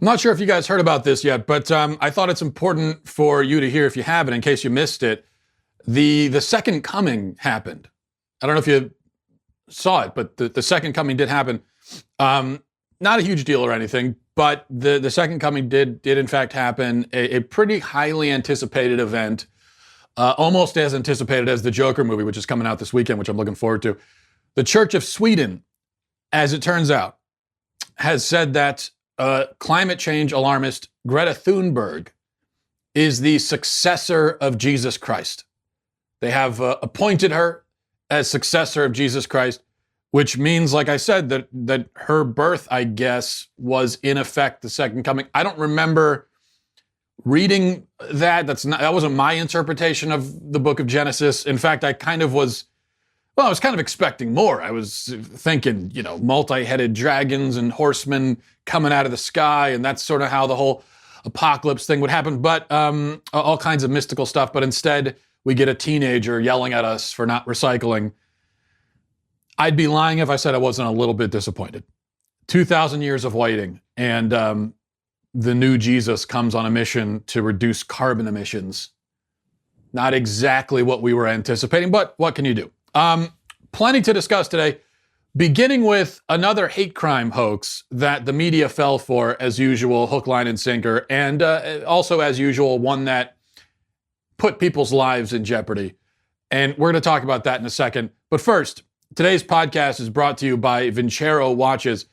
I'm not sure if you guys heard about this yet, but I thought it's important for you to hear if you haven't, in case you missed it. The second coming happened. I don't know if you saw it, but the second coming did happen. Not a huge deal or anything, but the second coming did in fact happen. A pretty highly anticipated event, almost as anticipated as the Joker movie, which is coming out this weekend, which I'm looking forward to. The Church of Sweden, as it turns out, has said that climate change alarmist Greta Thunberg is the successor of Jesus Christ. They have appointed her as successor of Jesus Christ, which means, like I said, that her birth, I guess, was in effect the second coming. I don't remember reading that. That wasn't my interpretation of the book of Genesis. In fact, I was kind of expecting more. I was thinking, multi-headed dragons and horsemen coming out of the sky, and that's sort of how the whole apocalypse thing would happen, but all kinds of mystical stuff. But instead, we get a teenager yelling at us for not recycling. I'd be lying if I said I wasn't a little bit disappointed. 2,000 years of waiting, and the new Jesus comes on a mission to reduce carbon emissions. Not exactly what we were anticipating, but what can you do? Plenty to discuss today, beginning with another hate crime hoax that the media fell for, as usual, hook, line, and sinker, and also, as usual, one that put people's lives in jeopardy. And we're going to talk about that in a second. But first, today's podcast is brought to you by Vincero watches.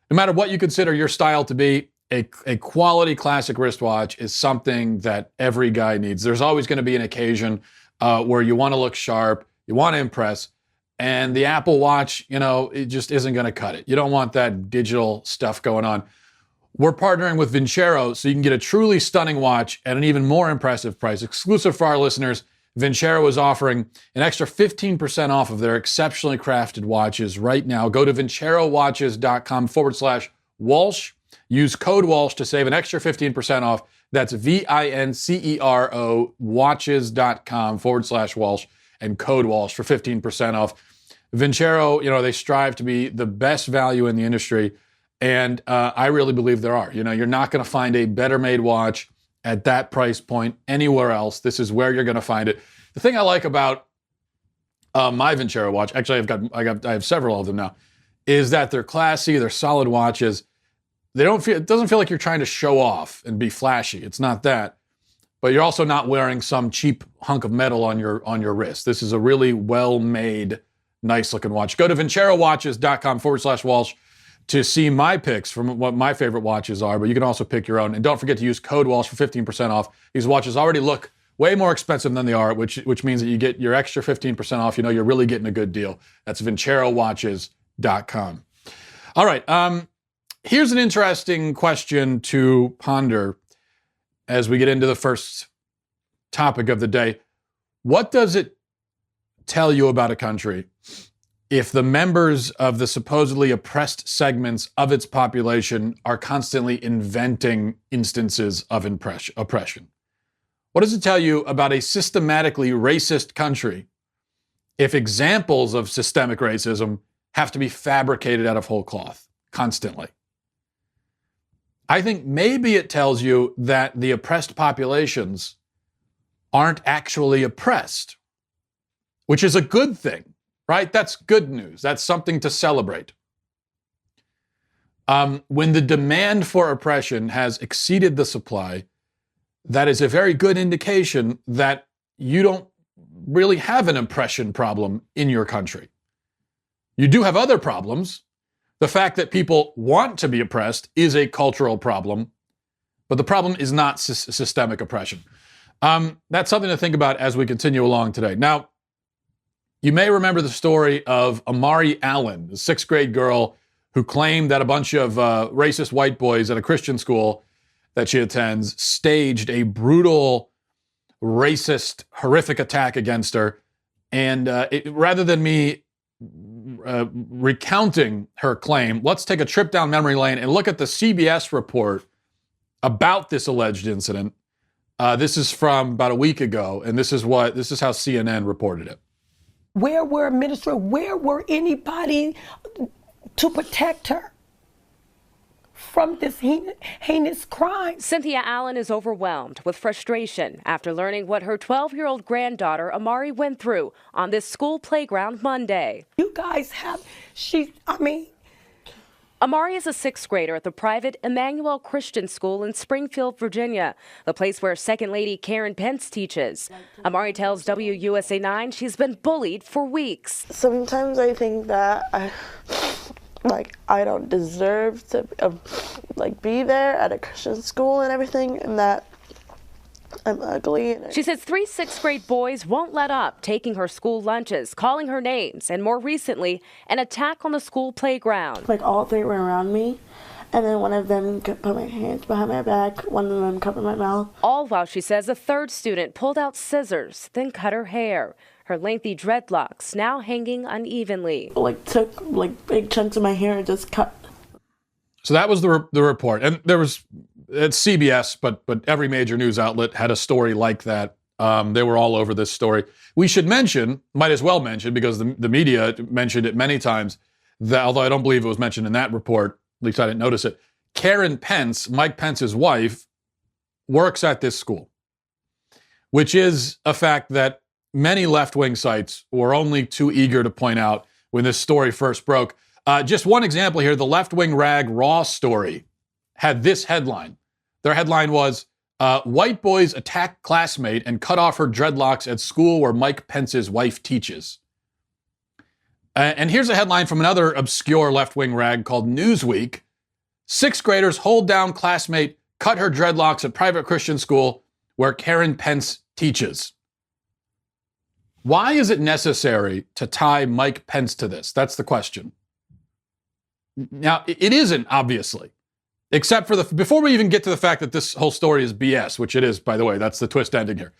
No matter what you consider your style to be, a quality classic wristwatch is something that every guy needs. There's always going to be an occasion where you want to look sharp, you want to impress, and the Apple Watch, it just isn't going to cut it. You don't want that digital stuff going on. We're partnering with Vincero so you can get a truly stunning watch at an even more impressive price. Exclusive for our listeners, Vincero is offering an extra 15% off of their exceptionally crafted watches right now. Go to vincerowatches.com/Walsh. Use code Walsh to save an extra 15% off. That's VINCERO watches.com/Walsh and code Walsh for 15% off. Vincero, they strive to be the best value in the industry. And I really believe there are. You're not going to find a better made watch at that price point anywhere else. This is where you're going to find it. The thing I like about my Vincero watch, actually I have several of them now, is that they're classy, they're solid watches. It doesn't feel like you're trying to show off and be flashy. It's not that. But you're also not wearing some cheap hunk of metal on your wrist. This is a really well-made, nice-looking watch. Go to vincerowatches.com/Walsh to see my picks from what my favorite watches are, but you can also pick your own. And don't forget to use code Walsh for 15% off. These watches already look way more expensive than they are, which means that you get your extra 15% off. You're really getting a good deal. That's vincerowatches.com. All right, here's an interesting question to ponder as we get into the first topic of the day. What does it tell you about a country if the members of the supposedly oppressed segments of its population are constantly inventing instances of oppression? What does it tell you about a systematically racist country if examples of systemic racism have to be fabricated out of whole cloth constantly? I think maybe it tells you that the oppressed populations aren't actually oppressed, which is a good thing. Right? That's good news. That's something to celebrate. When the demand for oppression has exceeded the supply, that is a very good indication that you don't really have an oppression problem in your country. You do have other problems. The fact that people want to be oppressed is a cultural problem, but the problem is not systemic oppression. That's something to think about as we continue along today. Now, you may remember the story of Amari Allen, a sixth grade girl who claimed that a bunch of racist white boys at a Christian school that she attends staged a brutal, racist, horrific attack against her. And rather than me recounting her claim, let's take a trip down memory lane and look at the CBS report about this alleged incident. This is from about a week ago, and this is how CNN reported it. Where were administrators? Where were anybody to protect her from this heinous crime. Cynthia Allen is overwhelmed with frustration after learning what her 12-year-old granddaughter Amari went through on this school playground Monday. You guys have, Amari is a sixth grader at the private Emmanuel Christian School in Springfield, Virginia, the place where Second Lady Karen Pence teaches. Amari tells WUSA 9 she's been bullied for weeks. Sometimes I think that I don't deserve to be there at a Christian school and everything, and that I'm ugly. She says 3 sixth-grade boys won't let up, taking her school lunches, calling her names, and more recently, an attack on the school playground. All 3 were around me, and then one of them put my hands behind my back, one of them covered my mouth. All while, she says, a third student pulled out scissors, then cut her hair. Her lengthy dreadlocks now hanging unevenly. Took big chunks of my hair and just cut. So that was the report. And there was, it's CBS, but every major news outlet had a story like that. They were all over this story. We should mention, might as well mention, because the media mentioned it many times, that although I don't believe it was mentioned in that report, at least I didn't notice it, Karen Pence, Mike Pence's wife, works at this school, which is a fact that many left-wing sites were only too eager to point out when this story first broke. Just one example here, the left-wing rag Raw story had this headline. Their headline was, white boys attack classmate and cut off her dreadlocks at school where Mike Pence's wife teaches. And here's a headline from another obscure left-wing rag called Newsweek. Sixth graders hold down classmate, cut her dreadlocks at private Christian school where Karen Pence teaches. Why is it necessary to tie Mike Pence to this? That's the question. Now, it isn't, obviously, except for before we even get to the fact that this whole story is BS, which it is, by the way, that's the twist ending here.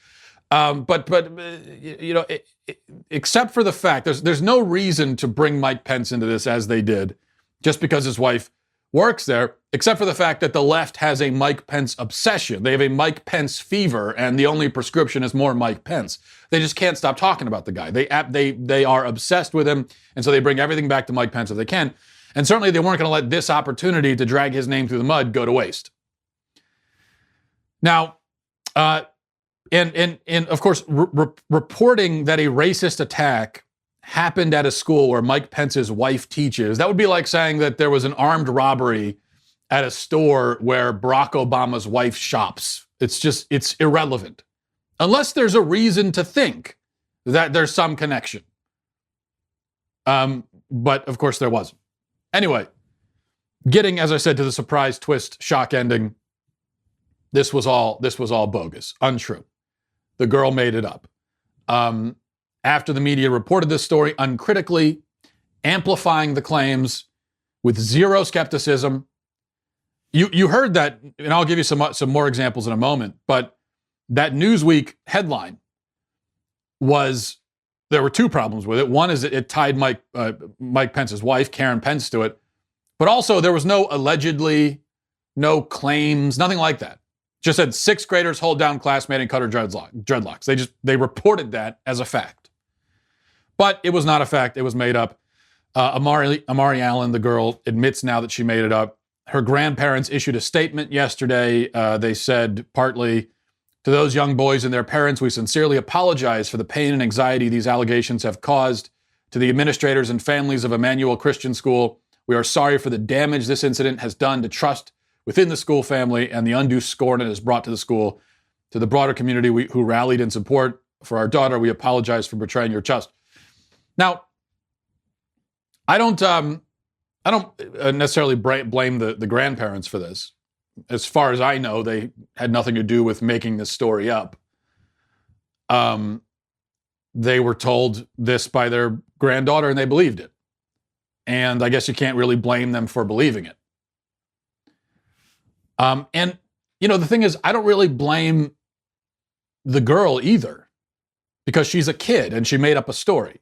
Except for the fact, there's no reason to bring Mike Pence into this as they did, just because his wife works there, except for the fact that the left has a Mike Pence obsession. They have a Mike Pence fever, and the only prescription is more Mike Pence. They just can't stop talking about the guy. They are obsessed with him, and so they bring everything back to Mike Pence if they can. And certainly they weren't going to let this opportunity to drag his name through the mud go to waste. Now, and of course, reporting that a racist attack happened at a school where Mike Pence's wife teaches, that would be like saying that there was an armed robbery at a store where Barack Obama's wife shops. It's irrelevant. Unless there's a reason to think that there's some connection. But of course there wasn't. Anyway, getting, as I said, to the surprise twist, shock ending, this was all bogus, untrue. The girl made it up. After the media reported this story uncritically, amplifying the claims with zero skepticism. You heard that, and I'll give you some more examples in a moment, but that Newsweek headline there were 2 problems with it. One is it tied Mike Pence's wife, Karen Pence, to it. But also there was no allegedly, no claims, nothing like that. Just said 6th graders hold down classmate and cut her dreadlocks. They reported that as a fact. But it was not a fact. It was made up. Amari Allen, the girl, admits now that she made it up. Her grandparents issued a statement yesterday. They said partly, to those young boys and their parents, we sincerely apologize for the pain and anxiety these allegations have caused. To the administrators and families of Emmanuel Christian School, we are sorry for the damage this incident has done to trust within the school family and the undue scorn it has brought to the school. To the broader community who rallied in support for our daughter, we apologize for betraying your trust. Now, I don't necessarily blame the grandparents for this. As far as I know, they had nothing to do with making this story up. They were told this by their granddaughter and they believed it. And I guess you can't really blame them for believing it. And, the thing is, I don't really blame the girl either, because she's a kid and she made up a story.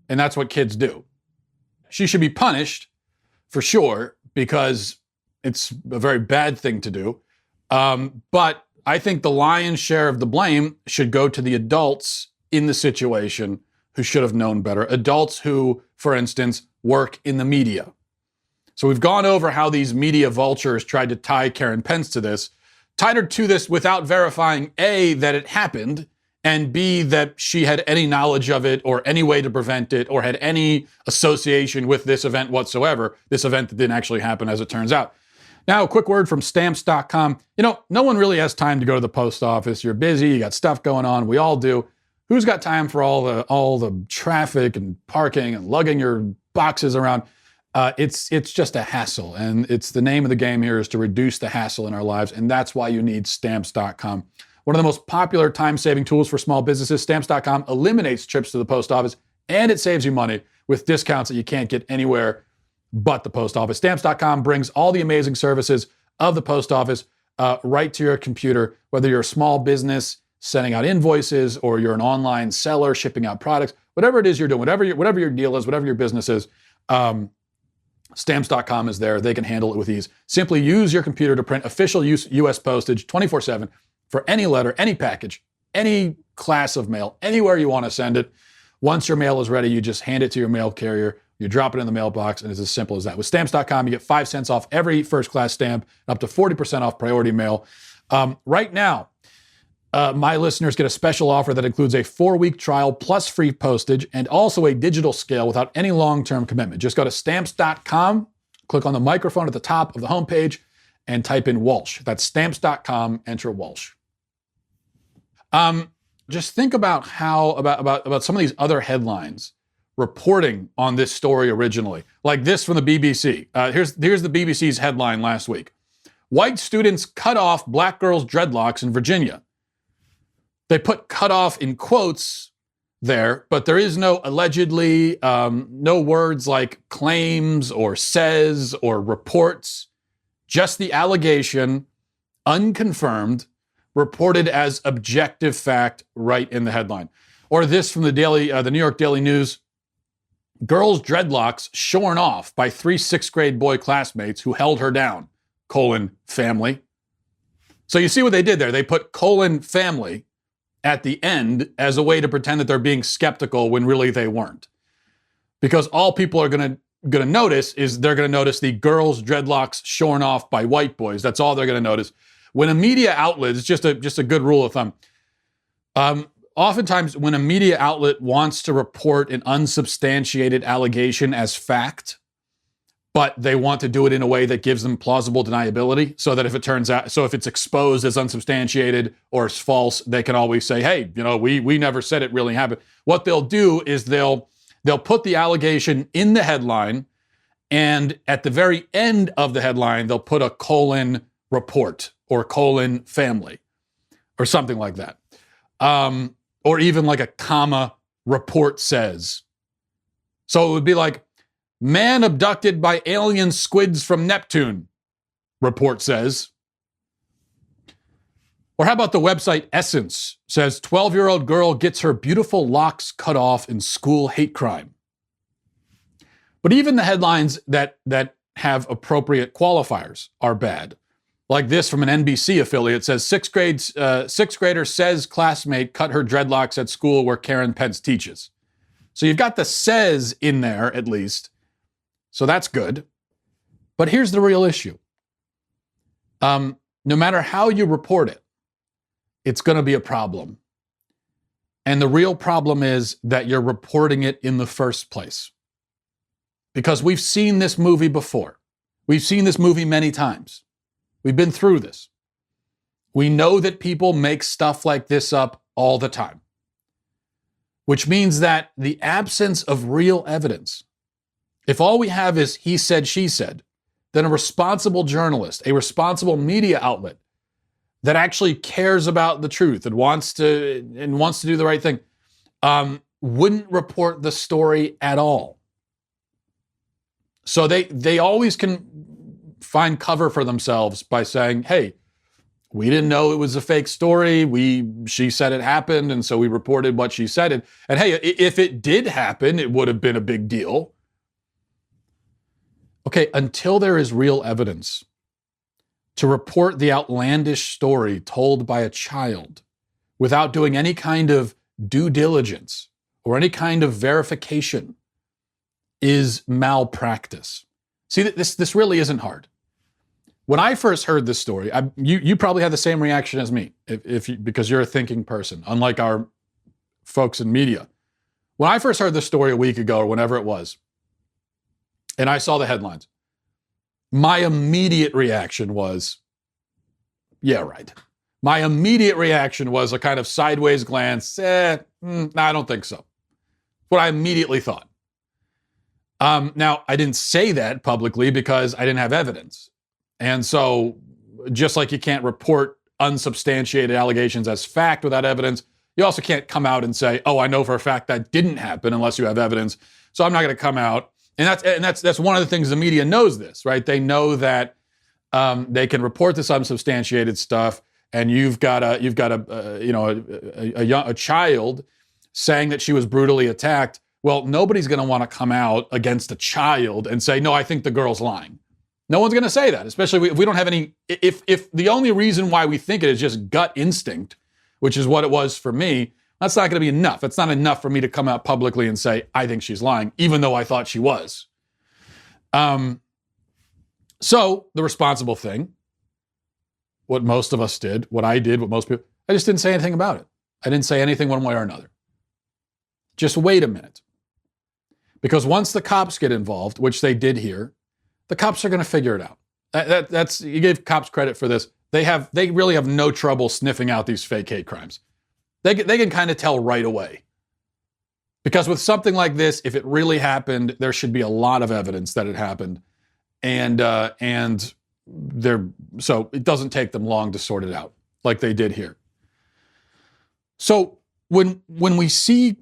And that's what kids do. She should be punished for sure, because it's a very bad thing to do. But I think the lion's share of the blame should go to the adults in the situation who should have known better. Adults who, for instance, work in the media. So we've gone over how these media vultures tried to tie Karen Pence to this, tied her to this without verifying A, that it happened, and B, that she had any knowledge of it or any way to prevent it or had any association with this event whatsoever, this event that didn't actually happen as it turns out. Now, a quick word from stamps.com. You know, no one really has time to go to the post office. You're busy, you got stuff going on, we all do. Who's got time for all the traffic and parking and lugging your boxes around? It's just a hassle, and it's the name of the game here is to reduce the hassle in our lives, and that's why you need stamps.com. One of the most popular time-saving tools for small businesses, stamps.com eliminates trips to the post office, and it saves you money with discounts that you can't get anywhere but the post office. Stamps.com brings all the amazing services of the post office right to your computer, whether you're a small business sending out invoices or you're an online seller shipping out products, whatever it is you're doing, whatever your deal is, whatever your business is, Stamps.com is there. They can handle it with ease. Simply use your computer to print official U.S. postage 24/7 for any letter, any package, any class of mail, anywhere you want to send it. Once your mail is ready, you just hand it to your mail carrier. You drop it in the mailbox, and it's as simple as that. With Stamps.com, you get 5 cents off every first-class stamp, and up to 40% off priority mail. Right now, my listeners get a special offer that includes a 4-week trial plus free postage and also a digital scale without any long-term commitment. Just go to stamps.com, click on the microphone at the top of the homepage, and type in Walsh. That's stamps.com, enter Walsh. Just think about about some of these other headlines reporting on this story originally, like this from the BBC. Here's the BBC's headline last week. White students cut off black girls' dreadlocks in Virginia. They put cut off in quotes there, but there is no allegedly, no words like claims or says or reports, just the allegation, unconfirmed, reported as objective fact right in the headline. Or this from the New York Daily News. Girls' dreadlocks shorn off by 3 6th grade boy classmates who held her down, family. So you see what they did there. They put family at the end as a way to pretend that they're being skeptical when really they weren't. Because all people are going to notice is they're going to notice the girls' dreadlocks shorn off by white boys. That's all they're going to notice. When a media outlet, it's just a good rule of thumb. Oftentimes when a media outlet wants to report an unsubstantiated allegation as fact, but they want to do it in a way that gives them plausible deniability, so that if it turns out, so if it's exposed as unsubstantiated or as false, they can always say, hey, we never said it really happened. What they'll do is they'll put the allegation in the headline, and at the very end of the headline, they'll put a colon report or colon family or something like that. Or even like a comma report says. So it would be like, man abducted by alien squids from Neptune, report says. Or how about the website Essence says 12-year-old girl gets her beautiful locks cut off in school hate crime. But even the headlines that have appropriate qualifiers are bad. Like this from an NBC affiliate says sixth grader says classmate cut her dreadlocks at school where Karen Pence teaches. So you've got the says in there at least. So that's good. But here's the real issue. No matter how you report it, it's going to be a problem. And the real problem is that you're reporting it in the first place. Because we've seen this movie before. We've seen this movie many times. We've been through this. We know that people make stuff like this up all the time. Which means that the absence of real evidence, if all we have is he said, she said, then a responsible journalist, a responsible media outlet that actually cares about the truth and wants to do the right thing, wouldn't report the story at all. So they always can find cover for themselves by saying, hey, we didn't know it was a fake story. She said it happened, and so we reported what she said. And hey, if it did happen, it would have been a big deal. Okay, until there is real evidence to report the outlandish story told by a child without doing any kind of due diligence or any kind of verification is malpractice. See, this really isn't hard. When I first heard this story, you probably had the same reaction as me, because you're a thinking person, unlike our folks in media. When I first heard this story a week ago or whenever it was, and I saw the headlines, my immediate reaction was, yeah, right. My immediate reaction was a kind of sideways glance. I don't think so. What I immediately thought. Now, I didn't say that publicly because I didn't have evidence. And so, just like you can't report unsubstantiated allegations as fact without evidence, you also can't come out and say, oh, I know for a fact that didn't happen unless you have evidence. So I'm not going to come out. And that's one of the ththings the media knows this, right? They know that they can report this unsubstantiated stuff, and you've got a child saying that she was brutally attacked. Well, nobody's going to want to come out against a child and say, no, I think the girl's lying. No one's going to say that, especially if we don't have any. If the only reason why we think it is just gut instinct, which is what it was for me, that's not going to be enough. It's not enough for me to come out publicly and say, I think she's lying, even though I thought she was. So the responsible thing, what most of us did, what I did, what most people, I just didn't say anything about it. I didn't say anything one way or another. Just wait a minute. Because once the cops get involved, which they did here, the cops are going to figure it out. That's you give cops credit for this. They really have no trouble sniffing out these fake hate crimes. They can kind of tell right away. Because with something like this, if it really happened, there should be a lot of evidence that it happened, and so it doesn't take them long to sort it out like they did here. So when we see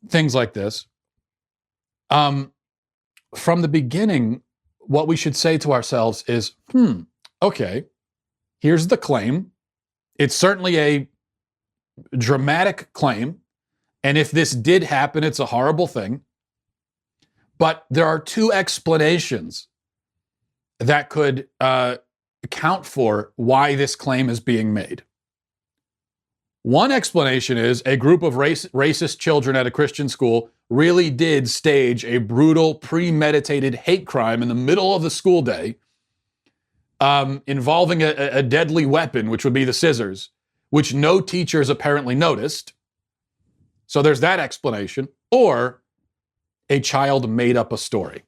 things like this, from the beginning, what we should say to ourselves is, okay, here's the claim. It's certainly a dramatic claim. And if this did happen, it's a horrible thing. But there are two explanations that could account for why this claim is being made. One explanation is a group of racist children at a Christian school really did stage a brutal, premeditated hate crime in the middle of the school day, involving a deadly weapon, which would be the scissors, which no teachers apparently noticed. So there's that explanation. Or a child made up a story.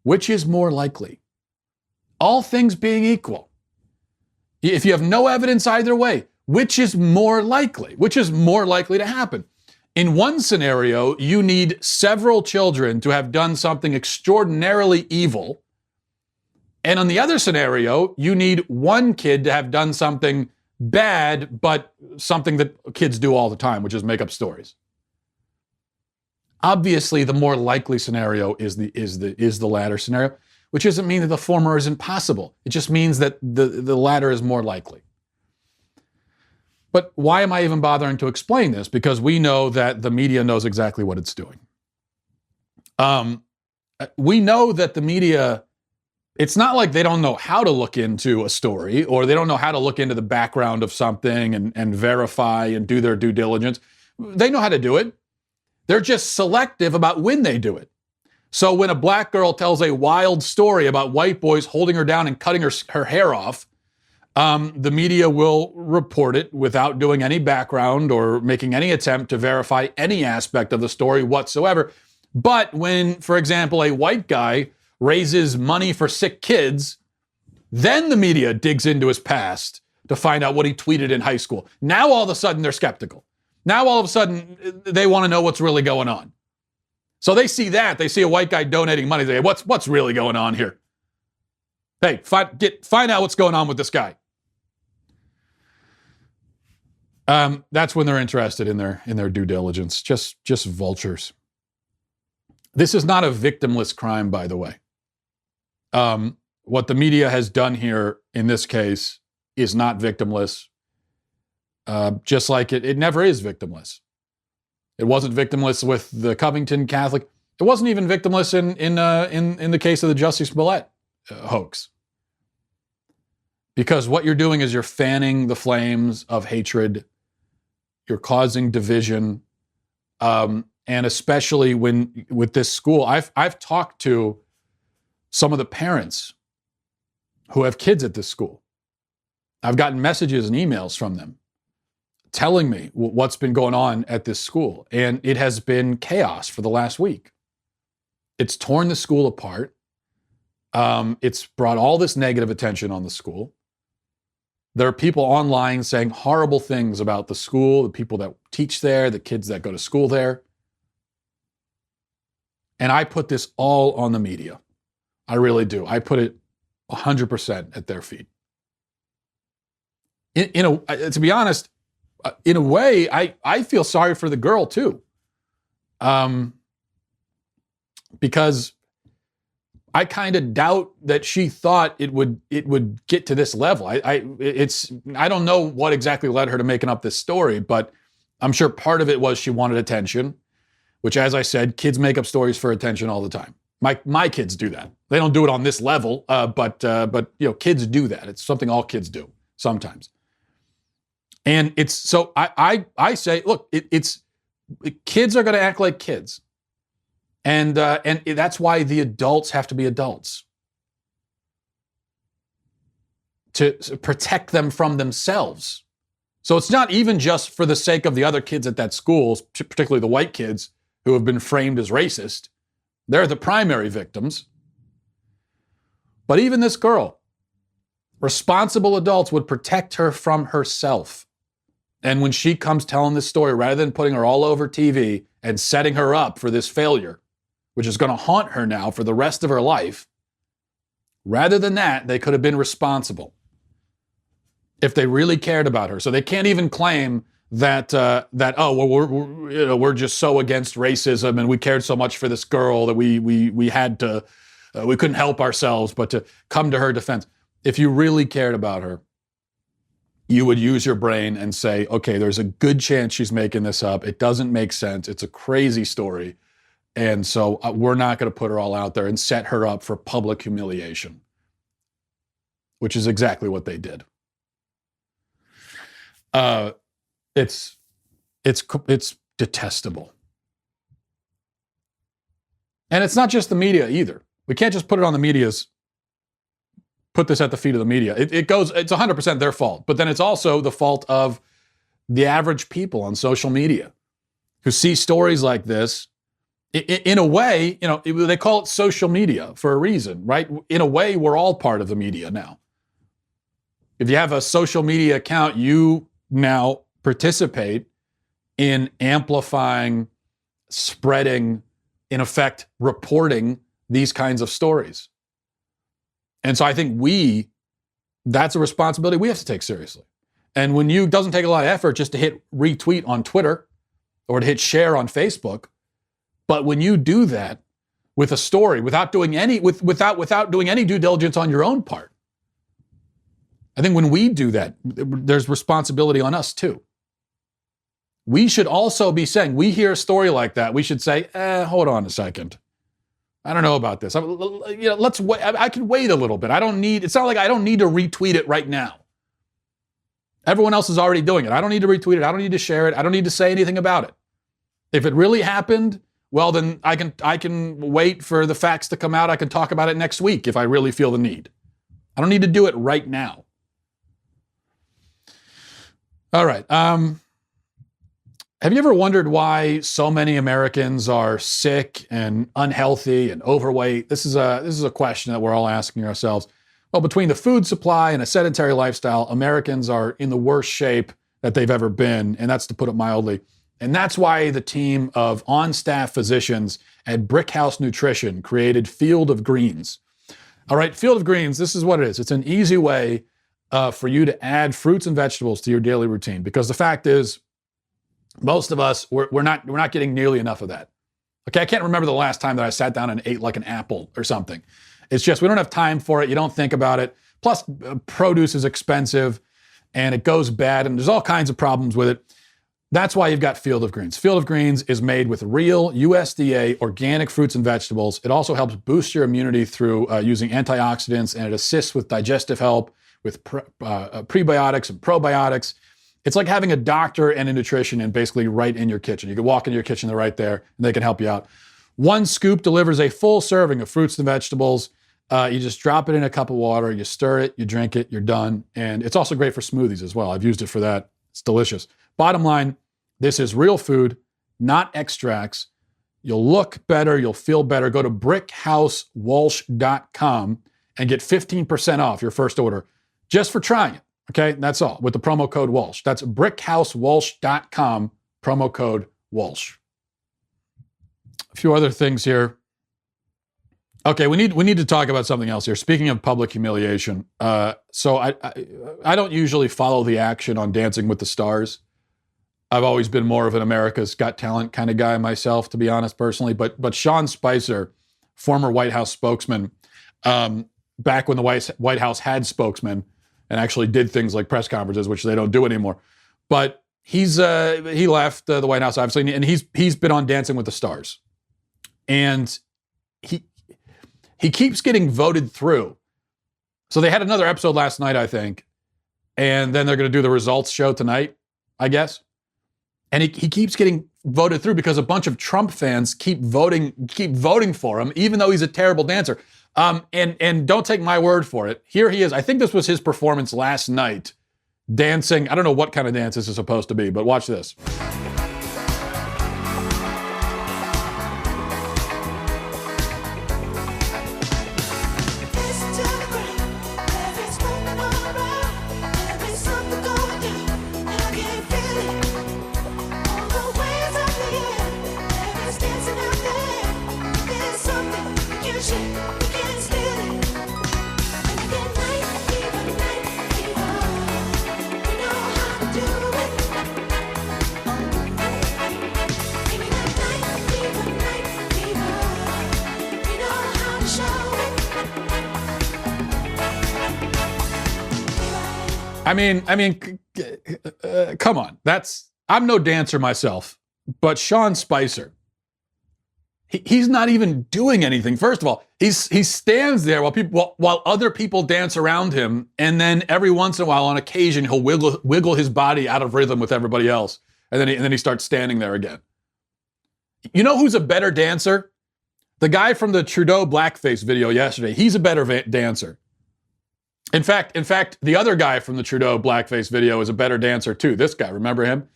Which is more likely? All things being equal, if you have no evidence either way, which is more likely? Which is more likely to happen? In one scenario, you need several children to have done something extraordinarily evil. And on the other scenario, you need one kid to have done something bad, but something that kids do all the time, which is make up stories. Obviously, the more likely scenario is the latter scenario, which doesn't mean that the former is impossible. It just means that the latter is more likely. But why am I even bothering to explain this? Because we know that the media knows exactly what it's doing. We know that the media, it's not like they don't know how to look into a story, or they don't know how to look into the background of something and verify and do their due diligence. They know how to do it. They're just selective about when they do it. So when a black girl tells a wild story about white boys holding her down and cutting her hair off, the media will report it without doing any background or making any attempt to verify any aspect of the story whatsoever. But when, for example, a white guy raises money for sick kids, then the media digs into his past to find out what he tweeted in high school. Now all of a sudden they're skeptical. Now all of a sudden they want to know what's really going on. So they see that. They see a white guy donating money. They say, what's really going on here? Hey, find out what's going on with this guy. That's when they're interested in their due diligence. Just vultures. This is not a victimless crime, by the way. What the media has done here in this case is not victimless. Just like it never is victimless. It wasn't victimless with the Covington Catholic. It wasn't even victimless in the case of the Jussie Smollett hoax. Because what you're doing is you're fanning the flames of hatred. You're causing division, and especially with this school, I've talked to some of the parents who have kids at this school. I've gotten messages and emails from them telling me what's been going on at this school. And it has been chaos for the last week. It's torn the school apart. It's brought all this negative attention on the school. There are people online saying horrible things about the school, the people that teach there, the kids that go to school there. And I put this all on the media. I really do. I put it 100% at their feet. To be honest, in a way, I feel sorry for the girl too. Because I kind of doubt that she thought it would get to this level. I don't know what exactly led her to making up this story, but I'm sure part of it was she wanted attention, which, as I said, kids make up stories for attention all the time. My kids do that. They don't do it on this level, but kids do that. It's something all kids do sometimes. And it's so I say, look, it's kids are going to act like kids. And that's why the adults have to be adults, to protect them from themselves. So it's not even just for the sake of the other kids at that school, particularly the white kids who have been framed as racist. They're the primary victims. But even this girl, responsible adults would protect her from herself. And when she comes telling this story, rather than putting her all over TV and setting her up for this failure, which is going to haunt her now for the rest of her life, rather than that, they could have been responsible if they really cared about her. So they can't even claim that we're just so against racism and we cared so much for this girl that we had to we couldn't help ourselves but to come to her defense. If you really cared about her, you would use your brain and say, okay, there's a good chance she's making this up. It doesn't make sense. It's a crazy story. And so we're not going to put her all out there and set her up for public humiliation, which is exactly what they did. It's detestable. And it's not just the media either. We can't just put it on the media's, put this at the feet of the media. It's 100% their fault, but then it's also the fault of the average people on social media who see stories like this. In a way, they call it social media for a reason, right? In a way, we're all part of the media now. If you have a social media account, you now participate in amplifying, spreading, in effect, reporting these kinds of stories. And so I think that's a responsibility we have to take seriously. And when it doesn't take a lot of effort just to hit retweet on Twitter or to hit share on Facebook, but when you do that with a story without doing any due diligence on your own part, I think when we do that, there's responsibility on us too. We should also be saying, we hear a story like that, we should say, hold on a second. I don't know about this. Let's wait. I can wait a little bit. It's not like I don't need to retweet it right now. Everyone else is already doing it. I don't need to retweet it. I don't need to share it. I don't need to say anything about it. If it really happened, well, then I can wait for the facts to come out. I can talk about it next week if I really feel the need. I don't need to do it right now. All right. Have you ever wondered why so many Americans are sick and unhealthy and overweight? This is a question that we're all asking ourselves. Well, between the food supply and a sedentary lifestyle, Americans are in the worst shape that they've ever been, and that's to put it mildly. And that's why the team of on-staff physicians at Brickhouse Nutrition created Field of Greens. All right, Field of Greens, this is what it is. It's an easy way for you to add fruits and vegetables to your daily routine, because the fact is, most of us, we're not getting nearly enough of that. Okay, I can't remember the last time that I sat down and ate like an apple or something. It's just we don't have time for it. You don't think about it. Plus, produce is expensive and it goes bad and there's all kinds of problems with it. That's why you've got Field of Greens. Field of Greens is made with real USDA organic fruits and vegetables. It also helps boost your immunity through using antioxidants, and it assists with digestive help, with prebiotics and probiotics. It's like having a doctor and a nutrition basically right in your kitchen. You can walk into your kitchen, they're right there, and they can help you out. One scoop delivers a full serving of fruits and vegetables You just drop it in a cup of water, you stir it, you drink it, you're done. And it's also great for smoothies as well. I've used it for that. It's delicious. Bottom line, this is real food, not extracts. You'll look better, you'll feel better. Go to brickhousewalsh.com and get 15% off your first order just for trying it. Okay, that's all with the promo code Walsh. That's brickhousewalsh.com, promo code Walsh. A few other things here. Okay, we need to talk about something else here. Speaking of public humiliation, so I don't usually follow the action on Dancing with the Stars. I've always been more of an America's Got Talent kind of guy myself, to be honest, personally. But Sean Spicer, former White House spokesman, back when the White House had spokesmen and actually did things like press conferences, which they don't do anymore. But he left the White House, obviously, and he's been on Dancing with the Stars. And he keeps getting voted through. So they had another episode last night, I think, and then they're going to do the results show tonight, I guess. And he keeps getting voted through because a bunch of Trump fans keep voting for him, even though he's a terrible dancer. And don't take my word for it. Here he is. I think this was his performance last night, dancing. I don't know what kind of dance this is supposed to be, but watch this. I mean, come on. I'm no dancer myself, but Sean Spicer, he's not even doing anything. First of all, he stands there while other people dance around him, and then every once in a while, on occasion, he'll wiggle his body out of rhythm with everybody else, and then he starts standing there again. You know who's a better dancer? The guy from the Trudeau blackface video yesterday. He's a better dancer. In fact, the other guy from the Trudeau blackface video is a better dancer too. This guy, remember him?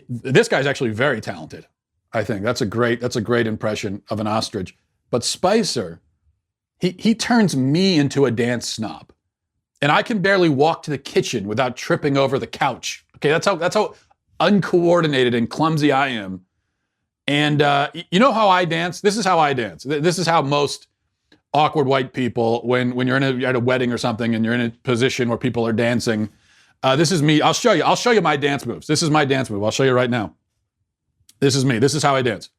This guy's actually very talented. I think that's a great impression of an ostrich. But Spicer, he turns me into a dance snob, and I can barely walk to the kitchen without tripping over the couch. Okay, that's how uncoordinated and clumsy I am. And you know how I dance? This is how I dance. This is how most awkward white people, when you're at a wedding or something and you're in a position where people are dancing. This is me. I'll show you my dance moves. This is my dance move. I'll show you right now. This is me. This is how I dance.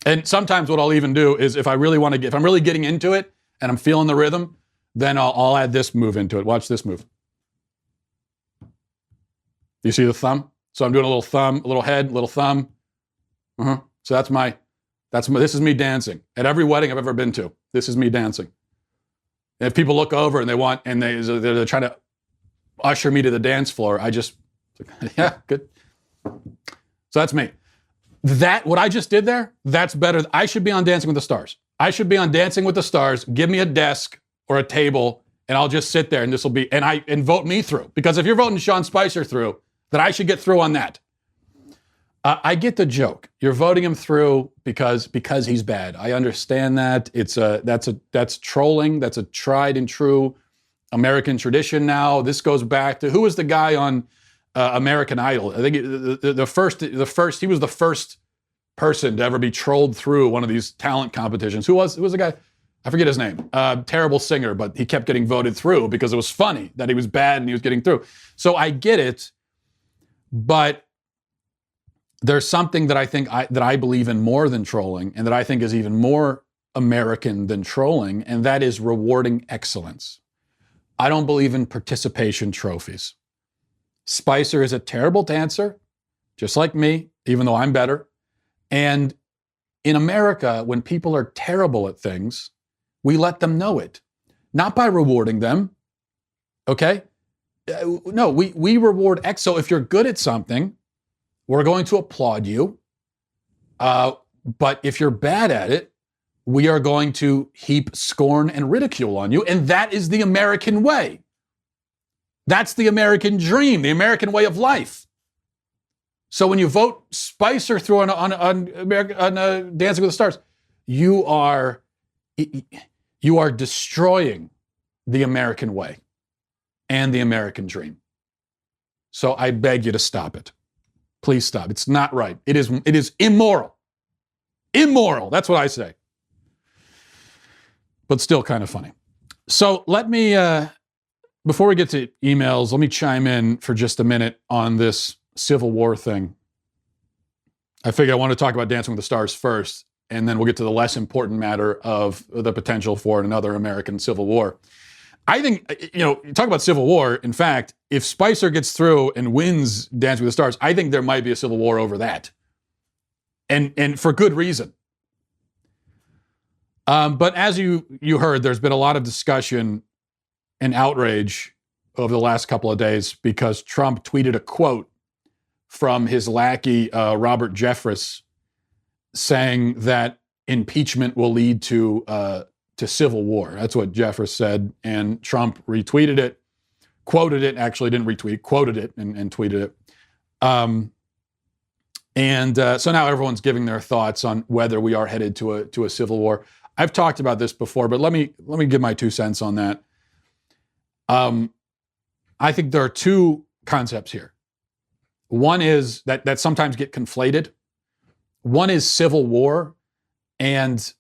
And sometimes what I'll even do is if I'm really getting into it and I'm feeling the rhythm, then I'll add this move into it. Watch this move. You see the thumb? So I'm doing a little thumb, a little head, a little thumb. So this is me dancing at every wedding I've ever been to. This is me dancing. And if people look over and they're trying to usher me to the dance floor, I just, yeah, good. So that's me. What I just did there, that's better. I should be on Dancing with the Stars. I should be on Dancing with the Stars. Give me a desk or a table and I'll just sit there and and vote me through. Because if you're voting Sean Spicer through, then I should get through on that. I get the joke. You're voting him through because he's bad. I understand that. That's trolling. That's a tried and true American tradition now. This goes back to, who was the guy on American Idol? I think the first he was the first person to ever be trolled through one of these talent competitions. Who was the guy? I forget his name. Terrible singer, but he kept getting voted through because it was funny that he was bad and he was getting through. So I get it, but there's something that I believe in more than trolling, and that I think is even more American than trolling, and that is rewarding excellence. I don't believe in participation trophies. Spicer is a terrible dancer, just like me, even though I'm better. And in America, when people are terrible at things, we let them know it, not by rewarding them. Okay? No, we reward so if you're good at something, we're going to applaud you. But if you're bad at it, we are going to heap scorn and ridicule on you. And that is the American way. That's the American dream, the American way of life. So when you vote Spicer through on Dancing with the Stars, you are destroying the American way and the American dream. So I beg you to stop it. Please stop. It's not right. It is immoral. Immoral. That's what I say. But still kind of funny. So let me, before we get to emails, let me chime in for just a minute on this Civil War thing. I figure I want to talk about Dancing with the Stars first, and then we'll get to the less important matter of the potential for another American Civil War. I think, you talk about Civil War. In fact, if Spicer gets through and wins Dancing with the Stars, I think there might be a Civil War over that. And for good reason. But as you heard, there's been a lot of discussion and outrage over the last couple of days because Trump tweeted a quote from his lackey, Robert Jeffress, saying that impeachment will lead to civil war. That's what Jeffress said, and Trump retweeted it, quoted it, actually didn't retweet, quoted it and tweeted it. So now everyone's giving their thoughts on whether we are headed to a civil war. I've talked about this before, but let me give my 2 cents on that. I think there are 2 concepts here. One is that sometimes get conflated. One is civil war, and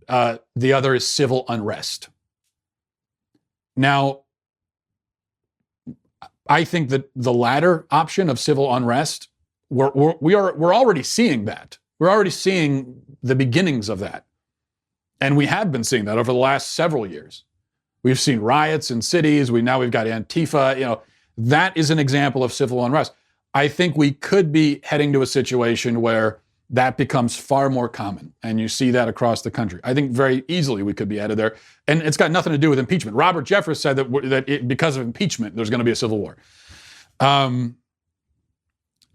the other is civil unrest. Now, I think that the latter option of civil unrest, we're already seeing that. We're already seeing the beginnings of that. And we have been seeing that over the last several years. We've seen riots in cities. We've got Antifa. That is an example of civil unrest. I think we could be heading to a situation where that becomes far more common. And you see that across the country. I think very easily we could be headed there. And it's got nothing to do with impeachment. Robert Jeffress said that because of impeachment, there's going to be a civil war. I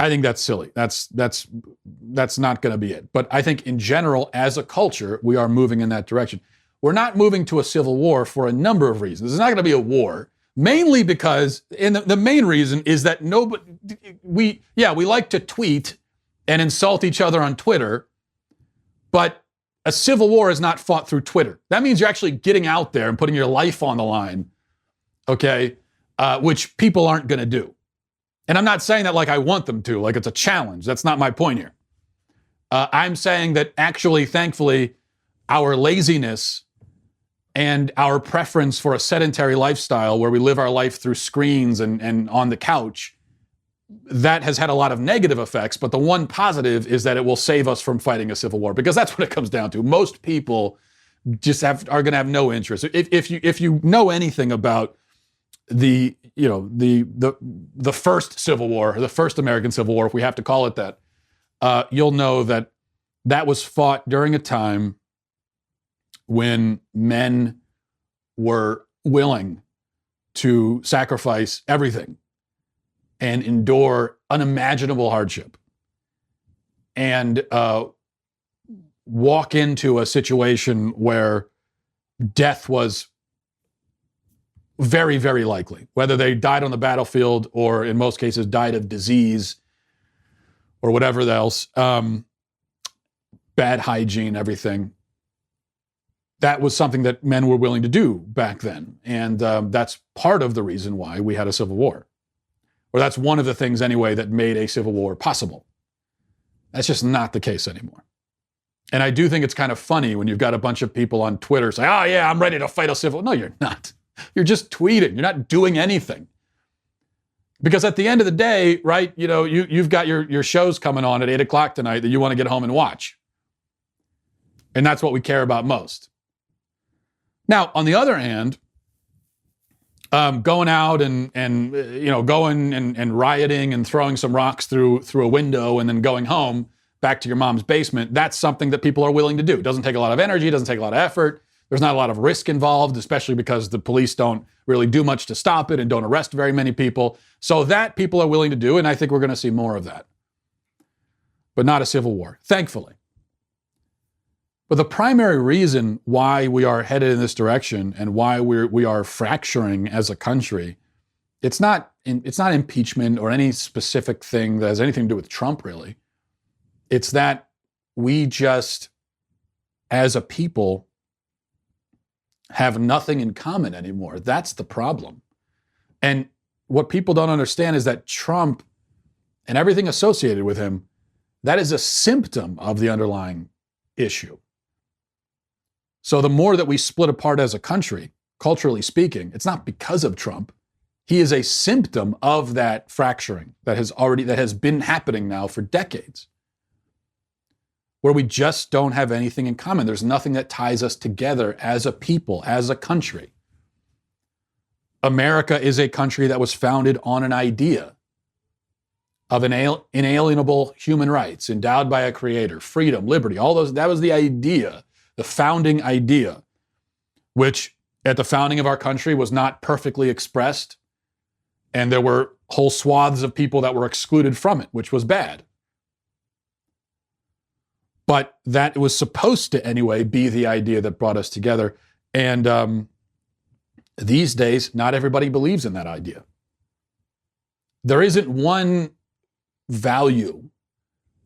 think that's silly. That's not going to be it. But I think in general, as a culture, we are moving in that direction. We're not moving to a civil war for a number of reasons. It's not going to be a war, mainly because, and the main reason is that we like to tweet and insult each other on Twitter, but a civil war is not fought through Twitter. That means you're actually getting out there and putting your life on the line, okay, which people aren't going to do. And I'm not saying that like I want them to, like it's a challenge. That's not my point here. I'm saying that actually, thankfully, our laziness and our preference for a sedentary lifestyle where we live our life through screens and on the couch, that has had a lot of negative effects. But the one positive is that it will save us from fighting a civil war, because that's what it comes down to. Most people just are going to have no interest. If you know anything about the first Civil War, the first American Civil War, if we have to call it that, you'll know that was fought during a time when men were willing to sacrifice everything and endure unimaginable hardship and walk into a situation where death was very, very likely, whether they died on the battlefield or in most cases died of disease or whatever else, bad hygiene, everything. That was something that men were willing to do back then. And that's part of the reason why we had a civil war. Or that's one of the things anyway that made a civil war possible. That's just not the case anymore. And I do think it's kind of funny when you've got a bunch of people on Twitter say, oh yeah, I'm ready to fight a civil. No, you're not. You're just tweeting. You're not doing anything. Because at the end of the day, right, you've got your shows coming on at 8 o'clock tonight that you want to get home and watch. And that's what we care about most. Now, on the other hand, going out and going and rioting and throwing some rocks through a window and then going home back to your mom's basement, that's something that people are willing to do. It doesn't take a lot of energy, it doesn't take a lot of effort. There's not a lot of risk involved, especially because the police don't really do much to stop it and don't arrest very many people. So that people are willing to do, and I think we're going to see more of that. But not a civil war, thankfully. But the primary reason why we are headed in this direction and why we are fracturing as a country, it's not impeachment or any specific thing that has anything to do with Trump, really. It's that we just, as a people, have nothing in common anymore. That's the problem. And what people don't understand is that Trump and everything associated with him, that is a symptom of the underlying issue. So the more that we split apart as a country, culturally speaking, it's not because of Trump. He is a symptom of that fracturing that has been happening now for decades, where we just don't have anything in common. There's nothing that ties us together as a people, as a country. America is a country that was founded on an idea of inalienable human rights, endowed by a creator, freedom, liberty, all those. That was the idea, the founding idea, which at the founding of our country was not perfectly expressed. And there were whole swaths of people that were excluded from it, which was bad. But that was supposed to, anyway, be the idea that brought us together. And these days, not everybody believes in that idea. There isn't one value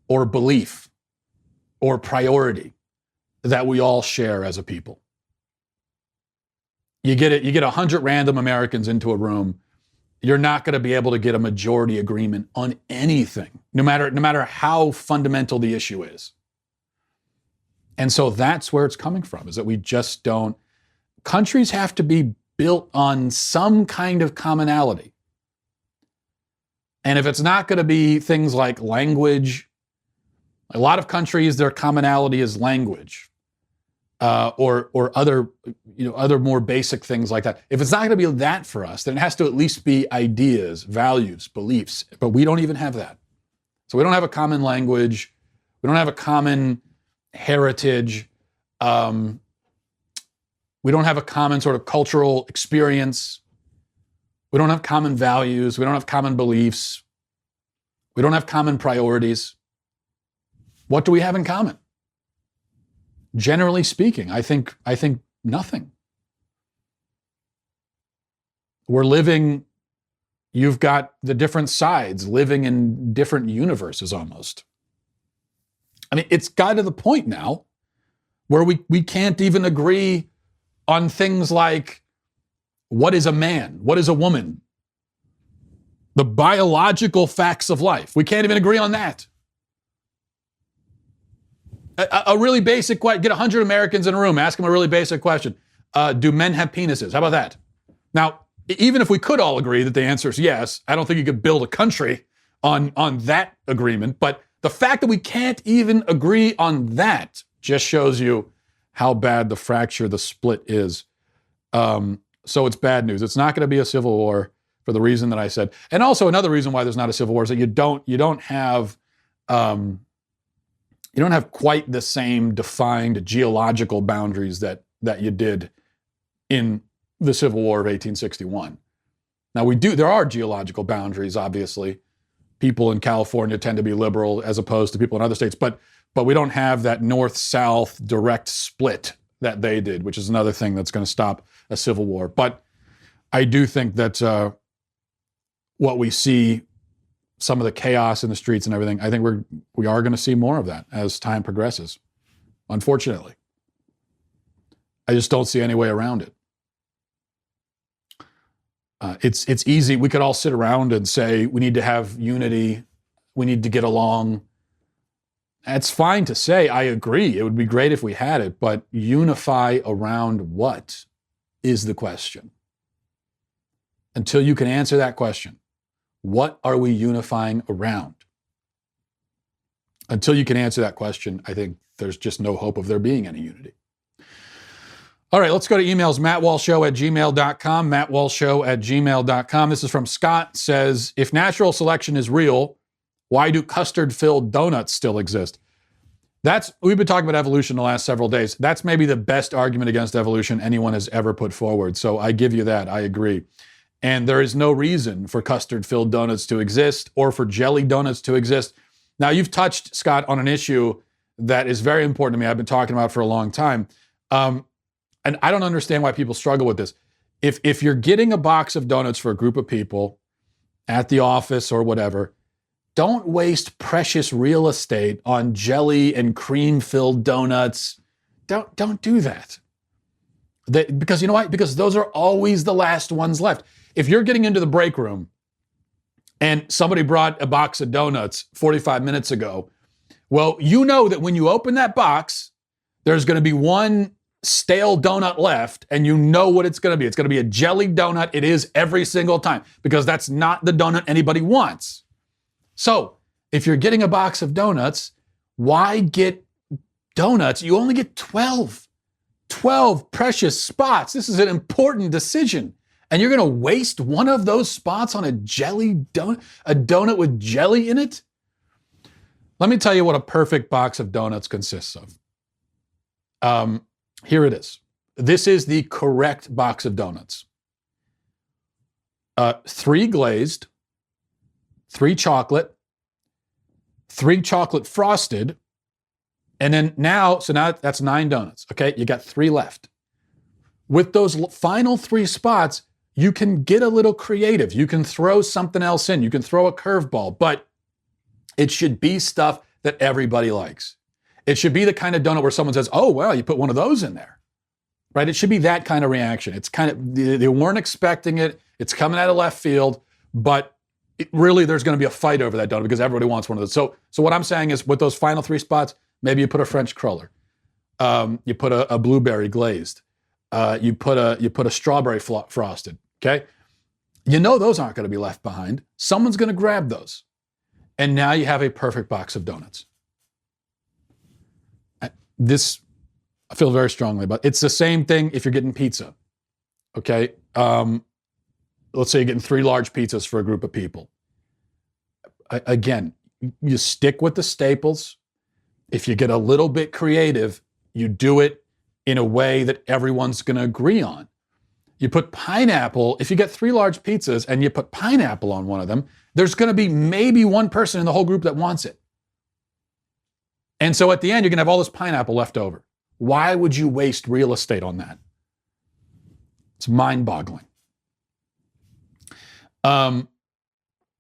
or belief or priority that we all share as a people. You get 100 random Americans into a room, you're not going to be able to get a majority agreement on anything, no matter how fundamental the issue is. And so that's where it's coming from, is that we just don't. Countries have to be built on some kind of commonality. And if it's not going to be things like language, a lot of countries, their commonality is language, or other more basic things like that. If it's not going to be that for us, then it has to at least be ideas, values, beliefs. But we don't even have that. So we don't have a common language. We don't have a common heritage. We don't have a common sort of cultural experience. We don't have common values. We don't have common beliefs. We don't have common priorities. What do we have in common? Generally speaking, I think nothing. You've got the different sides living in different universes almost. I mean, it's got to the point now where we can't even agree on things like, what is a man? What is a woman? The biological facts of life. We can't even agree on that. A really basic question. Get 100 Americans in a room, ask them a really basic question. Do men have penises? How about that? Now, even if we could all agree that the answer is yes, I don't think you could build a country on that agreement. But the fact that we can't even agree on that just shows you how bad the fracture, the split is. So it's bad news. It's not going to be a civil war for the reason that I said. And also another reason why there's not a civil war is that you don't have quite the same defined geological boundaries that you did in the Civil War of 1861. Now there are geological boundaries, obviously. People in California tend to be liberal as opposed to people in other states, but we don't have that north-south direct split that they did, which is another thing that's going to stop a civil war. But I do think that what we see, some of the chaos in the streets and everything, I think we are going to see more of that as time progresses, unfortunately. I just don't see any way around it. It's easy. We could all sit around and say, we need to have unity. We need to get along. That's fine to say. I agree. It would be great if we had it, but unify around what is the question? Until you can answer that question, what are we unifying around? Until you can answer that question, I think there's just no hope of there being any unity. All right, let's go to emails. mattwalshshow@gmail.com, mattwalshshow@gmail.com. This is from Scott, says, if natural selection is real, why do custard-filled donuts still exist? We've been talking about evolution the last several days. That's maybe the best argument against evolution anyone has ever put forward. So I give you that. I agree. And there is no reason for custard-filled donuts to exist or for jelly donuts to exist. Now, you've touched, Scott, on an issue that is very important to me. I've been talking about for a long time. And I don't understand why people struggle with this. If you're getting a box of donuts for a group of people at the office or whatever, don't waste precious real estate on jelly and cream-filled donuts. Don't do that. Because you know why? Because those are always the last ones left. If you're getting into the break room and somebody brought a box of donuts 45 minutes ago, well, you know that when you open that box, there's going to be one stale donut left, and you know what it's going to be. It's going to be a jelly donut. It is every single time, because that's not the donut anybody wants. So if you're getting a box of donuts, why get donuts? You only get 12 precious spots. This is an important decision. And you're going to waste one of those spots on a jelly donut, a donut with jelly in it? Let me tell you what a perfect box of donuts consists of. Here it is. This is the correct box of donuts. 3 glazed, 3 chocolate, 3 chocolate frosted, and then now that's 9 donuts. Okay, you got 3 left. With those final 3 spots, you can get a little creative. You can throw something else in. You can throw a curveball, but it should be stuff that everybody likes. It should be the kind of donut where someone says, oh, well, you put one of those in there, right? It should be that kind of reaction. It's kind of, they weren't expecting it. It's coming out of left field, but really there's going to be a fight over that donut because everybody wants one of those. So what I'm saying is, with those final 3 spots, maybe you put a French cruller. You put a blueberry glazed. You put a strawberry frosted, okay? You know those aren't going to be left behind. Someone's going to grab those. And now you have a perfect box of donuts. This, I feel very strongly about. It's the same thing if you're getting pizza, okay? Let's say you're getting 3 large pizzas for a group of people. Again, you stick with the staples. If you get a little bit creative, you do it in a way that everyone's going to agree on. You put pineapple, if you get 3 large pizzas and you put pineapple on one of them, there's going to be maybe one person in the whole group that wants it. And so at the end, you're going to have all this pineapple left over. Why would you waste real estate on that? It's mind-boggling.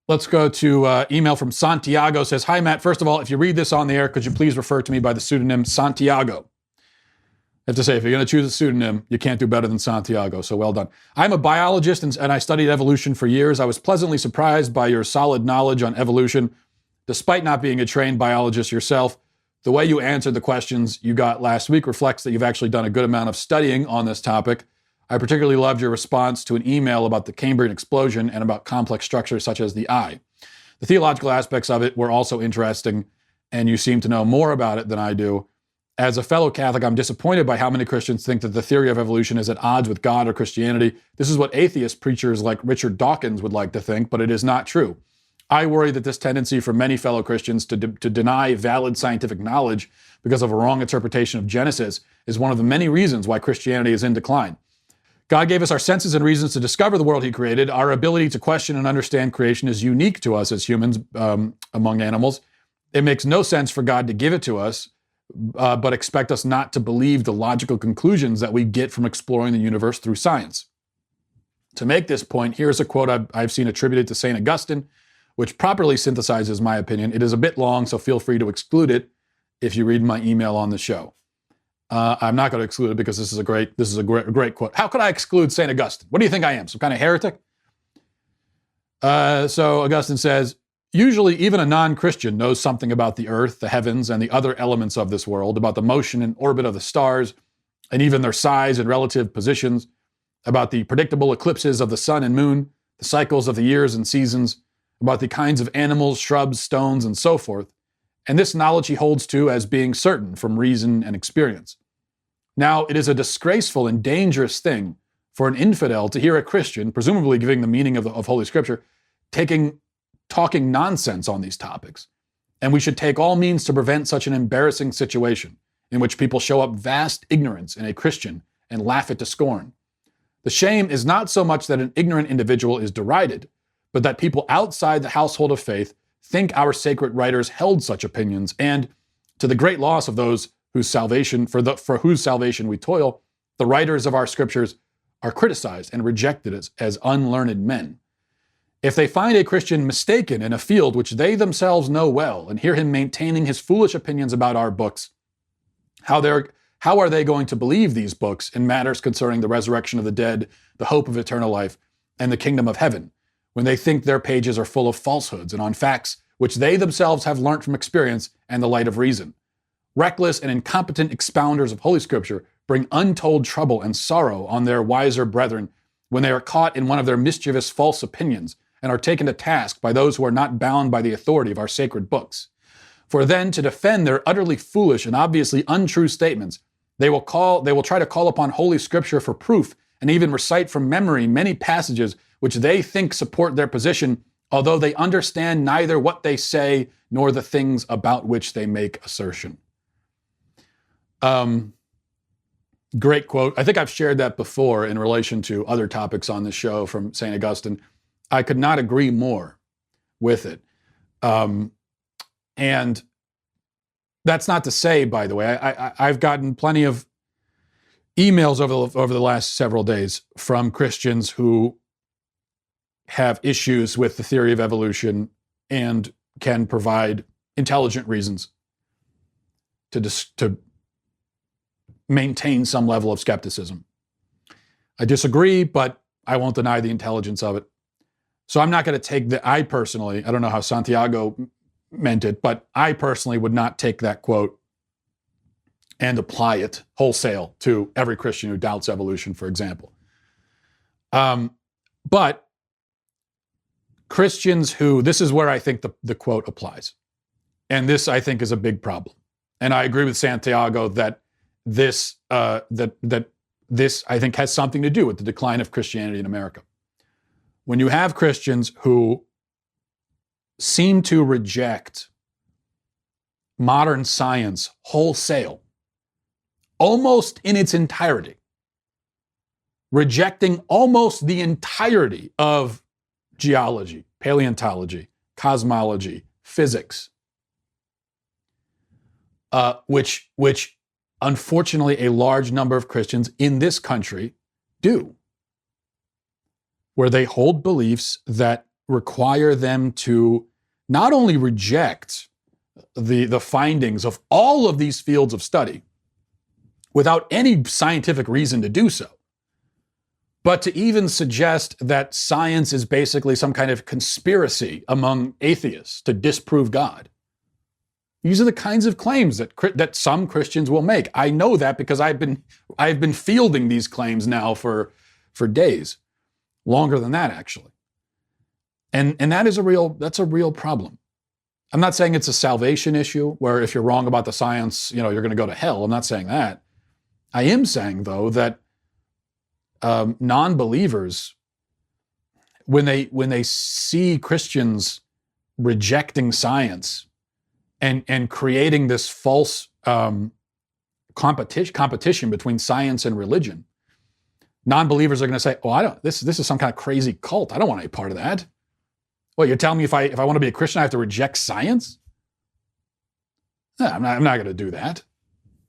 Let's go to email from Santiago. Says, hi, Matt. First of all, if you read this on the air, could you please refer to me by the pseudonym Santiago? I have to say, if you're going to choose a pseudonym, you can't do better than Santiago, so well done. I'm a biologist and I studied evolution for years. I was pleasantly surprised by your solid knowledge on evolution. Despite not being a trained biologist yourself, the way you answered the questions you got last week reflects that you've actually done a good amount of studying on this topic. I particularly loved your response to an email about the Cambrian explosion and about complex structures such as the eye. The theological aspects of it were also interesting, and you seem to know more about it than I do. As a fellow Catholic, I'm disappointed by how many Christians think that the theory of evolution is at odds with God or Christianity. This is what atheist preachers like Richard Dawkins would like to think, but it is not true. I worry that this tendency for many fellow Christians to deny valid scientific knowledge because of a wrong interpretation of Genesis is one of the many reasons why Christianity is in decline. God gave us our senses and reasons to discover the world he created. Our ability to question and understand creation is unique to us as humans among animals. It makes no sense for God to give it to us, but expect us not to believe the logical conclusions that we get from exploring the universe through science. To make this point, here's a quote I've seen attributed to St. Augustine, which properly synthesizes my opinion. It is a bit long, so feel free to exclude it if you read my email on the show. I'm not going to exclude it because this is a great quote. How could I exclude St. Augustine? What do you think I am, some kind of heretic? So Augustine says, usually even a non-Christian knows something about the earth, the heavens, and the other elements of this world, about the motion and orbit of the stars, and even their size and relative positions, about the predictable eclipses of the sun and moon, the cycles of the years and seasons, about the kinds of animals, shrubs, stones, and so forth. And this knowledge he holds to as being certain from reason and experience. Now, it is a disgraceful and dangerous thing for an infidel to hear a Christian, presumably giving the meaning of Holy Scripture, talking nonsense on these topics. And we should take all means to prevent such an embarrassing situation in which people show up vast ignorance in a Christian and laugh it to scorn. The shame is not so much that an ignorant individual is derided, but that people outside the household of faith think our sacred writers held such opinions, and, To the great loss of those whose salvation, for whose salvation we toil, the writers of our scriptures are criticized and rejected as unlearned men. If they find a Christian mistaken in a field which they themselves know well and hear him maintaining his foolish opinions about our books, how are they going to believe these books in matters concerning the resurrection of the dead, the hope of eternal life, and the kingdom of heaven, when they think their pages are full of falsehoods and on facts which they themselves have learnt from experience and the light of reason? Reckless and incompetent expounders of Holy Scripture bring untold trouble and sorrow on their wiser brethren when they are caught in one of their mischievous false opinions and are taken to task by those who are not bound by the authority of our sacred books. For then, to defend their utterly foolish and obviously untrue statements, they will try to call upon Holy Scripture for proof and even recite from memory many passages which they think support their position, although they understand neither what they say nor the things about which they make assertion. Great quote. I think I've shared that before in relation to other topics on the show from St. Augustine. I could not agree more with it. And that's not to say, by the way, I've gotten plenty of emails over the last several days from Christians who have issues with the theory of evolution and can provide intelligent reasons to maintain some level of skepticism. I disagree, but I won't deny the intelligence of it. So I'm not going to take I don't know how Santiago meant it, but I personally would not take that quote and apply it wholesale to every Christian who doubts evolution, for example. But Christians this is where I think the quote applies. And this, I think, is a big problem. And I agree with Santiago that this, I think, has something to do with the decline of Christianity in America. When you have Christians who seem to reject modern science wholesale, almost in its entirety, rejecting almost the entirety of geology, paleontology, cosmology, physics, which unfortunately a large number of Christians in this country do, where they hold beliefs that require them to not only reject the findings of all of these fields of study without any scientific reason to do so, but to even suggest that science is basically some kind of conspiracy among atheists to disprove God. These are the kinds of claims that some Christians will make. I know that because I've been fielding these claims now for days, longer than that actually. And that's a real problem. I'm not saying it's a salvation issue where if you're wrong about the science, you're going to go to hell. I'm not saying that. I am saying though that non-believers, when they see Christians rejecting science and creating this false competition between science and religion, non-believers are going to say, "Oh, this is some kind of crazy cult. I don't want any part of that." Well, you're telling me if I want to be a Christian, I have to reject science? No, I'm not going to do that.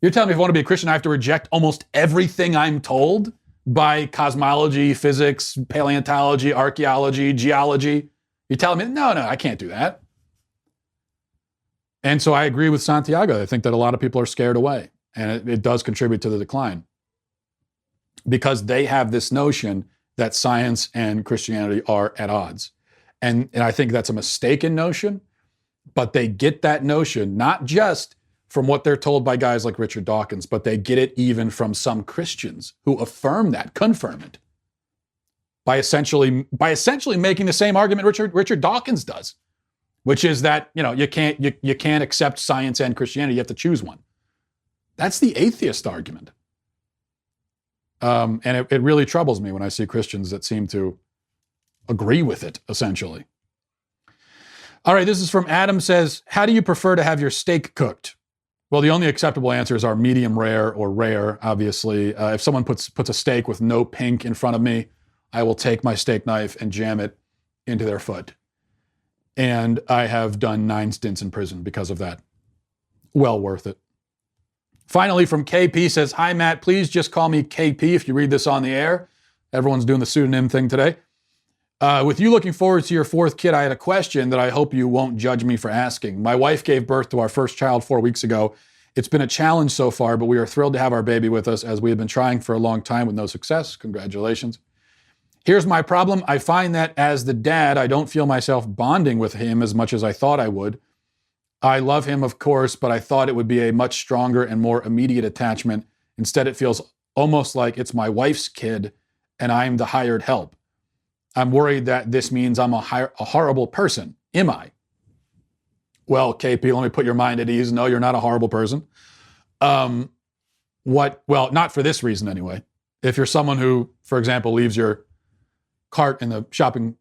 You're telling me if I want to be a Christian, I have to reject almost everything I'm told by cosmology, physics, paleontology, archaeology, geology? You're telling me, no, I can't do that. And so I agree with Santiago. I think that a lot of people are scared away, and it does contribute to the decline because they have this notion that science and Christianity are at odds. And I think that's a mistaken notion, but they get that notion not just from what they're told by guys like Richard Dawkins, but they get it even from some Christians who affirm that, confirm it, by essentially making the same argument Richard Dawkins does, which is that you can't accept science and Christianity, you have to choose one. That's the atheist argument, and it really troubles me when I see Christians that seem to agree with it, essentially. All right, this is from Adam, says, how do you prefer to have your steak cooked? Well, the only acceptable answers are medium rare or rare, obviously. If someone puts a steak with no pink in front of me, I will take my steak knife and jam it into their foot. And I have done 9 stints in prison because of that. well worth it. Finally, from KP says, hi, Matt, please just call me KP if you read this on the air. Everyone's doing the pseudonym thing today. With you looking forward to your fourth kid, I had a question that I hope you won't judge me for asking. My wife gave birth to our first child 4 weeks ago. It's been a challenge so far, but we are thrilled to have our baby with us as we have been trying for a long time with no success. Congratulations. Here's my problem. I find that as the dad, I don't feel myself bonding with him as much as I thought I would. I love him, of course, but I thought it would be a much stronger and more immediate attachment. Instead, it feels almost like it's my wife's kid and I'm the hired help. I'm worried that this means I'm a horrible person. Am I? Well, KP, let me put your mind at ease. No, you're not a horrible person. Well, not for this reason anyway. If you're someone who, for example, leaves your cart in the shopping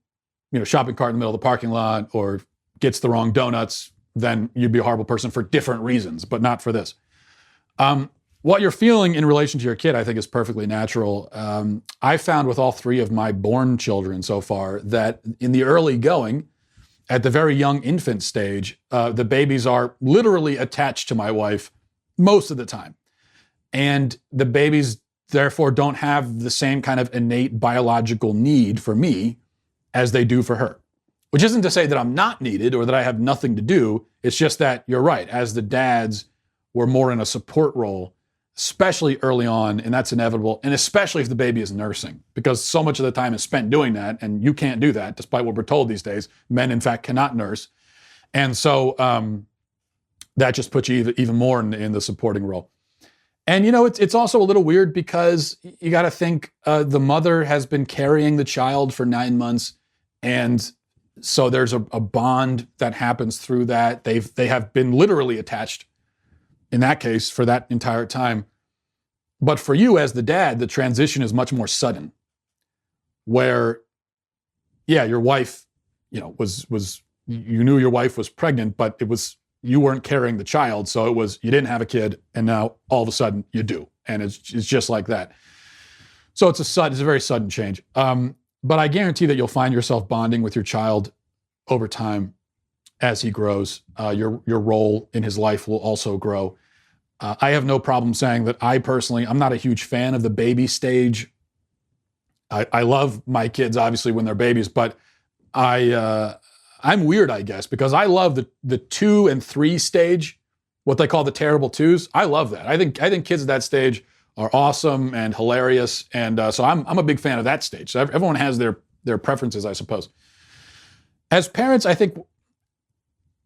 cart in the middle of the parking lot or gets the wrong donuts, then you'd be a horrible person for different reasons, but not for this. What you're feeling in relation to your kid, I think, is perfectly natural. I found with all 3 of my born children so far that in the early going, at the very young infant stage, the babies are literally attached to my wife most of the time. And the babies, therefore, don't have the same kind of innate biological need for me as they do for her. Which isn't to say that I'm not needed or that I have nothing to do. It's just that you're right. As the dads, we're more in a support role, especially early on, and that's inevitable, and especially if the baby is nursing, because so much of the time is spent doing that, and you can't do that, despite what we're told these days. Men, in fact, cannot nurse. And so that just puts you even more in the supporting role. And, it's also a little weird because you got to think the mother has been carrying the child for 9 months, and so there's a bond that happens through that. They have been literally attached in that case for that entire time. But for you as the dad, the transition is much more sudden. Where, yeah, your wife, was you knew your wife was pregnant, but you weren't carrying the child, so you didn't have a kid, and now all of a sudden you do, and it's just like that. So it's a very sudden change. But I guarantee that you'll find yourself bonding with your child over time as he grows. Your role in his life will also grow. I have no problem saying that I'm not a huge fan of the baby stage. I love my kids, obviously, when they're babies, but I'm weird, I guess, because I love the 2 and 3 stage, what they call the terrible twos. I love that. I think kids at that stage are awesome and hilarious, and so I'm a big fan of that stage. So everyone has their preferences, I suppose. As parents, I think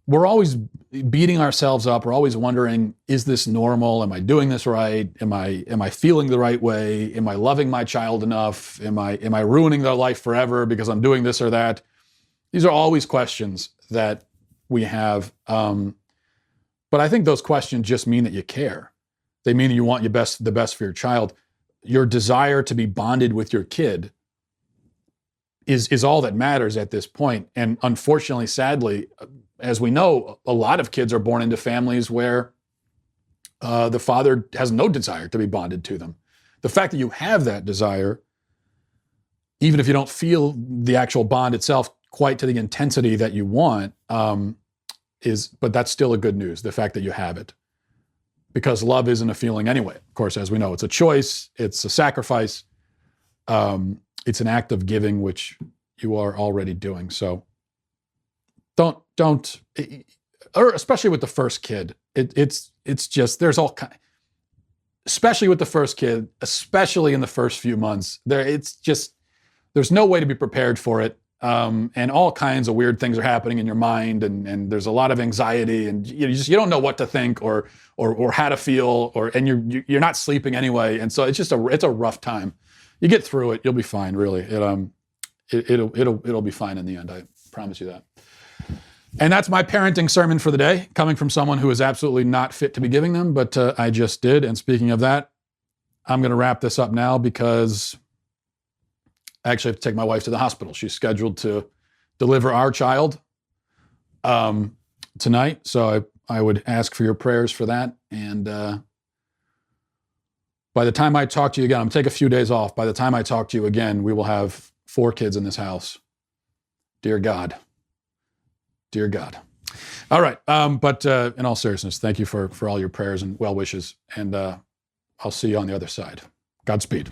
we're always beating ourselves up. We're always wondering, is this normal? Am I doing this right? Am I feeling the right way? Am I loving my child enough? Am I ruining their life forever because I'm doing this or that? These are always questions that we have. But I think those questions just mean that you care. They mean that you want the best for your child. Your desire to be bonded with your kid is all that matters at this point. And unfortunately, sadly, as we know, a lot of kids are born into families where the father has no desire to be bonded to them. The fact that you have that desire, even if you don't feel the actual bond itself quite to the intensity that you want, but that's still a good news, the fact that you have it. Because love isn't a feeling anyway. Of course, as we know, it's a choice, it's a sacrifice, it's an act of giving, which you are already doing. So don't, or especially with the first kid, it's just, there's all kind, especially with the first kid, especially in the first few months, there's no way to be prepared for it. And all kinds of weird things are happening in your mind, and there's a lot of anxiety, and you don't know what to think or how to feel, and you're not sleeping anyway, and so it's a rough time. You get through it, you'll be fine. Really, it'll be fine in the end. I promise you that. And that's my parenting sermon for the day, coming from someone who is absolutely not fit to be giving them, but I just did. And speaking of that, I'm going to wrap this up now because I actually have to take my wife to the hospital. She's scheduled to deliver our child tonight. So I would ask for your prayers for that. And by the time I talk to you again, I'm going to take a few days off. By the time I talk to you again, we will have 4 kids in this house. Dear God. Dear God. All right. But in all seriousness, thank you for all your prayers and well wishes. And I'll see you on the other side. Godspeed.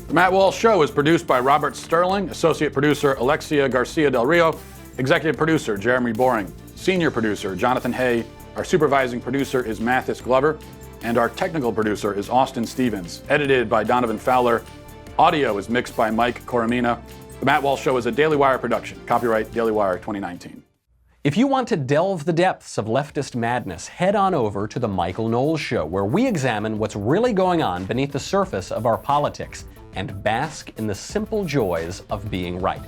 The Matt Walsh Show is produced by Robert Sterling, associate producer Alexia Garcia Del Rio, executive producer Jeremy Boring, senior producer Jonathan Hay, our supervising producer is Mathis Glover, and our technical producer is Austin Stevens, edited by Donovan Fowler. Audio is mixed by Mike Coromina. The Matt Walsh Show is a Daily Wire production. Copyright Daily Wire 2019. If you want to delve the depths of leftist madness, head on over to The Michael Knowles Show, where we examine what's really going on beneath the surface of our politics and bask in the simple joys of being right.